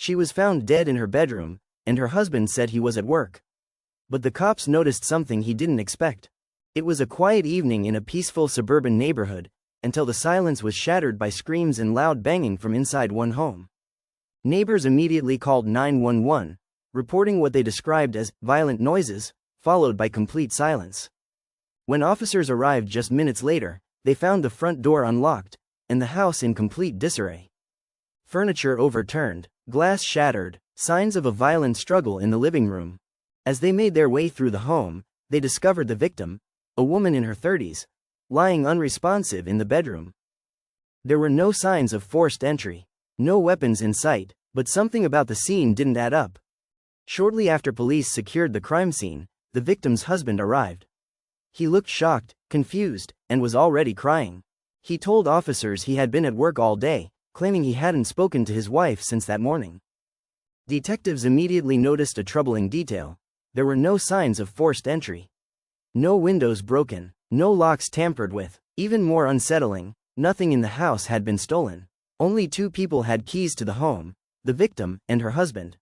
She was found dead in her bedroom, and her husband said he was at work. But the cops noticed something he didn't expect. It was a quiet evening in a peaceful suburban neighborhood, until the silence was shattered by screams and loud banging from inside one home. Neighbors immediately called 911, reporting what they described as violent noises, followed by complete silence. When officers arrived just minutes later, they found the front door unlocked, and the house in complete disarray. Furniture overturned, glass shattered, signs of a violent struggle in the living room. As they made their way through the home, they discovered the victim, a woman in her 30s, lying unresponsive in the bedroom. There were no signs of forced entry, no weapons in sight, but something about the scene didn't add up. Shortly after police secured the crime scene, the victim's husband arrived. He looked shocked, confused, and was already crying. He told officers he had been at work all day, claiming he hadn't spoken to his wife since that morning. Detectives immediately noticed a troubling detail. There were no signs of forced entry. No windows broken, no locks tampered with. Even more unsettling, nothing in the house had been stolen. Only 2 people had keys to the home, the victim and her husband.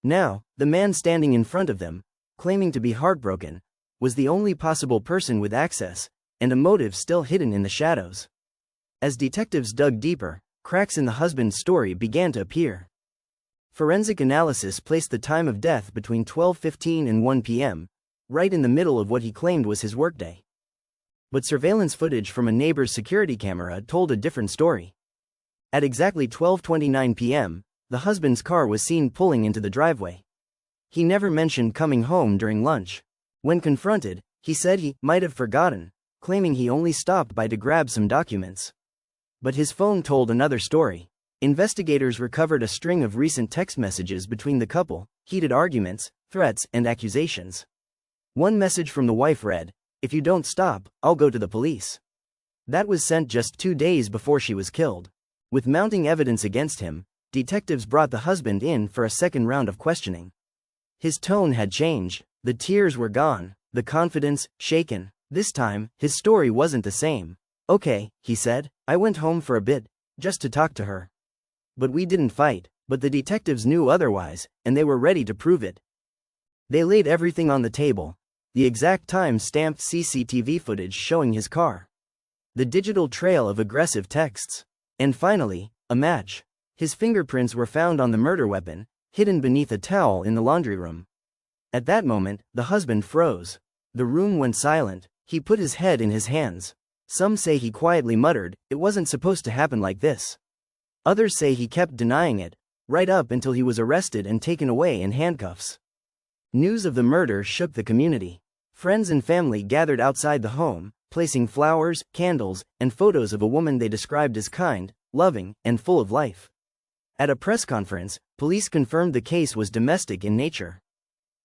Now, the man standing in front of them, claiming to be heartbroken, was the only possible person with access, and a motive still hidden in the shadows. As detectives dug deeper, cracks in the husband's story began to appear. Forensic analysis placed the time of death between 12:15 and 1 p.m., right in the middle of what he claimed was his workday. But surveillance footage from a neighbor's security camera told a different story. At exactly 12:29 p.m., the husband's car was seen pulling into the driveway. He never mentioned coming home during lunch. When confronted, he said he might have forgotten, claiming he only stopped by to grab some documents. But his phone told another story. Investigators recovered a string of recent text messages between the couple, heated arguments, threats, and accusations. One message from the wife read, "If you don't stop, I'll go to the police." That was sent just 2 days before she was killed. With mounting evidence against him, detectives brought the husband in for a second round of questioning. His tone had changed, the tears were gone, the confidence shaken. This time, his story wasn't the same. "Okay," he said, "I went home for a bit, just to talk to her. But we didn't fight." But the detectives knew otherwise, and they were ready to prove it. They laid everything on the table. The exact time-stamped CCTV footage showing his car. The digital trail of aggressive texts. And finally, a match. His fingerprints were found on the murder weapon, hidden beneath a towel in the laundry room. At that moment, the husband froze. The room went silent. He put his head in his hands. Some say he quietly muttered, "It wasn't supposed to happen like this." Others say he kept denying it, right up until he was arrested and taken away in handcuffs. News of the murder shook the community. Friends and family gathered outside the home, placing flowers, candles, and photos of a woman they described as kind, loving, and full of life. At a press conference, police confirmed the case was domestic in nature.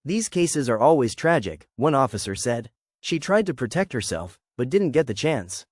"These cases are always tragic," one officer said. "She tried to protect herself, but didn't get the chance."